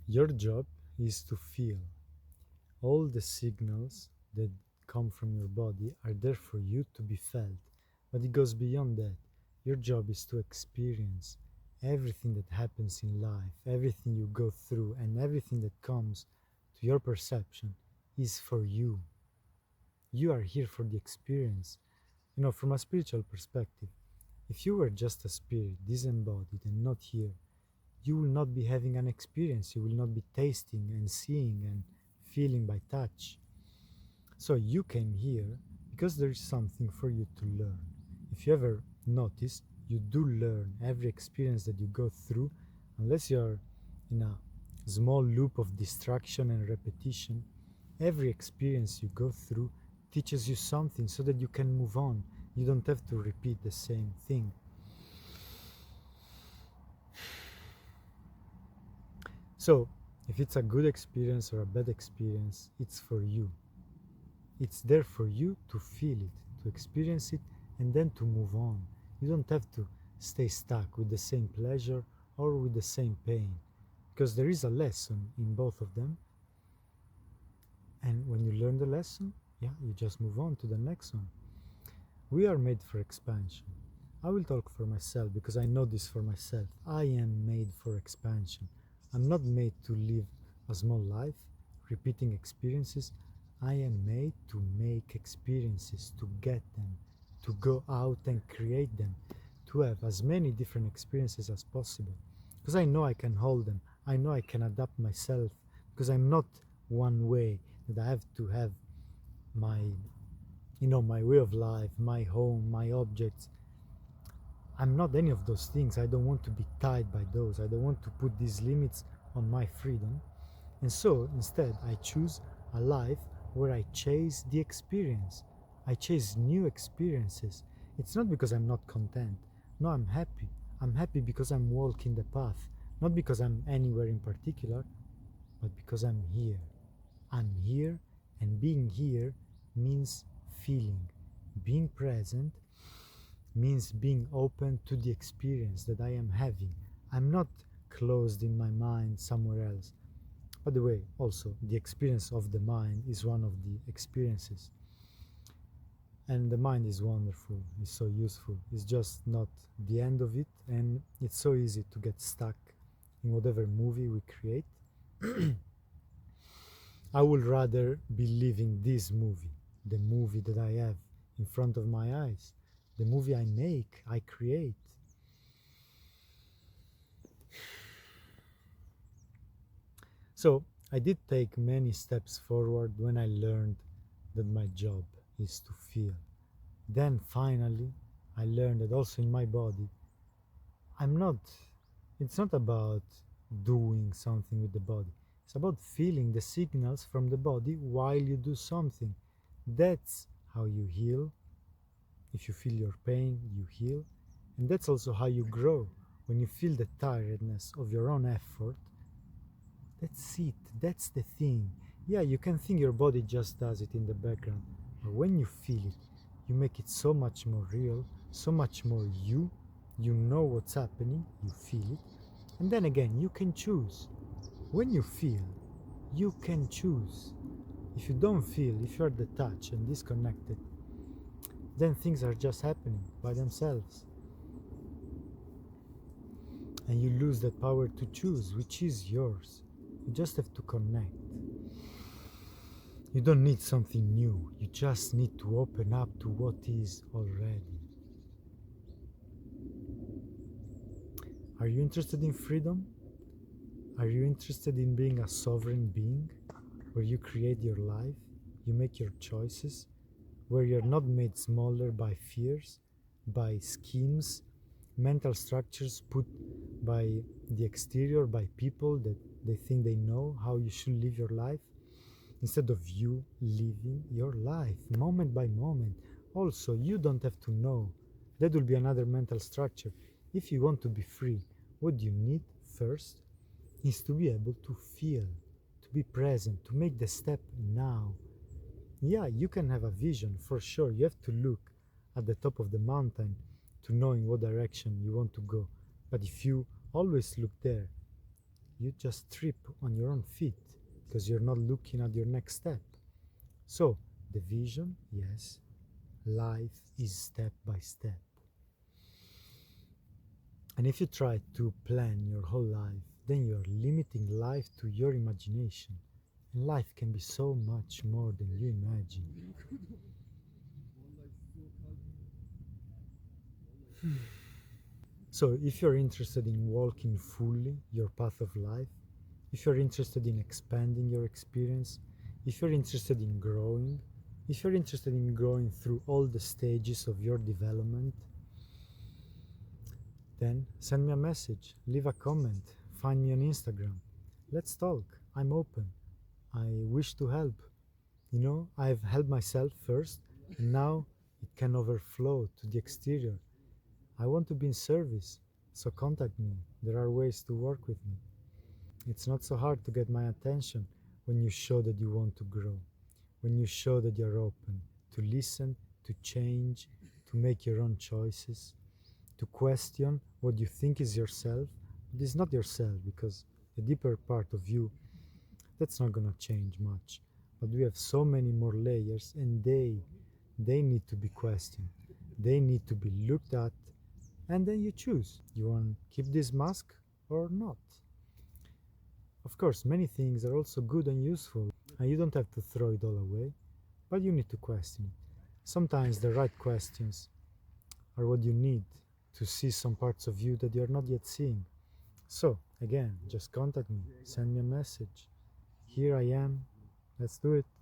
Your job is to feel. All the signals that come from your body are there for you to be felt. But it goes beyond that. Your job is to experience everything that happens in life, everything you go through, and everything that comes to your perception is for you. You are here for the experience. From a spiritual perspective, if you were just a spirit, disembodied, and not here, you will not be having an experience. You will not be tasting and seeing and feeling by touch. So you came here because there is something for you to learn. If you ever notice, you do learn every experience that you go through, unless you're in a small loop of distraction and repetition. Every experience you go through teaches you something so that you can move on. You don't have to repeat the same thing. So, if it's a good experience or a bad experience, it's for you. It's there for you to feel it, to experience it, and then to move on. You don't have to stay stuck with the same pleasure or with the same pain, because there is a lesson in both of them. And when you learn the lesson, you just move on to the next one. We are made for expansion. I will talk for myself because I know this for myself. I am made for expansion. I'm not made to live a small life, repeating experiences. I am made to make experiences, to get them, to go out and create them, to have as many different experiences as possible. Because I know I can hold them. I know I can adapt myself because I'm not one way, that I have to have my way of life, my home, my objects. I'm not any of those things. I don't want to be tied by those. I don't want to put these limits on my freedom. And so instead, I choose a life where I chase the experience. I chase new experiences. It's not because I'm not content. No, I'm happy. I'm happy because I'm walking the path. Not because I'm anywhere in particular, but because I'm here. I'm here, and being here means feeling. Being present means being open to the experience that I am having. I'm not closed in my mind somewhere else. By the way, also, the experience of the mind is one of the experiences. And the mind is wonderful, it's so useful. It's just not the end of it, and it's so easy to get stuck in whatever movie we create. I would rather be living this movie, the movie that I have in front of my eyes, the movie I make, I create. So I did take many steps forward when I learned that my job is to feel. Then finally, I learned that also in my body, I'm not, it's not about doing something with the body. It's about feeling the signals from the body while you do something. That's how you heal. If you feel your pain, you heal. And that's also how you grow. When you feel the tiredness of your own effort, that's it. That's the thing. Yeah, you can think your body just does it in the background. But when you feel it, you make it so much more real, so much more you. You know what's happening, you feel it. And then again, you can choose. When you feel, you can choose. If you don't feel, if you're detached and disconnected, then things are just happening by themselves. And you lose that power to choose, which is yours. You just have to connect. You don't need something new. You just need to open up to what is already. Are you interested in freedom? Are you interested in being a sovereign being, where you create your life, you make your choices, where you're not made smaller by fears, by schemes, mental structures put by the exterior, by people that they think they know how you should live your life, instead of you living your life moment by moment? Also, you don't have to know. That will be another mental structure. If you want to be free, what you need first is to be able to feel, to be present, to make the step now. Yeah, you can have a vision for sure. You have to look at the top of the mountain to know in what direction you want to go. But if you always look there, you just trip on your own feet because you're not looking at your next step. So, the vision, yes, life is step by step. And if you try to plan your whole life, then you're limiting life to your imagination. And life can be so much more than you imagine. So, if you're interested in walking fully your path of life, if you're interested in expanding your experience, if you're interested in growing, if you're interested in growing through all the stages of your development, then send me a message, leave a comment, find me on Instagram. Let's talk. I'm open. I wish to help. You know, I've helped myself first, and now it can overflow to the exterior. I want to be in service, so contact me. There are ways to work with me. It's not so hard to get my attention when you show that you want to grow, when you show that you're open to listen, to change, to make your own choices, to question what you think is yourself, but it's not yourself because the deeper part of you, that's not gonna change much. But we have so many more layers and they need to be questioned. They need to be looked at and then you choose. You want to keep this mask or not? Of course, many things are also good and useful, and you don't have to throw it all away, but you need to question it. Sometimes the right questions are what you need to see some parts of you that you're not yet seeing. So, again, just contact me, send me a message. Here I am. Let's do it.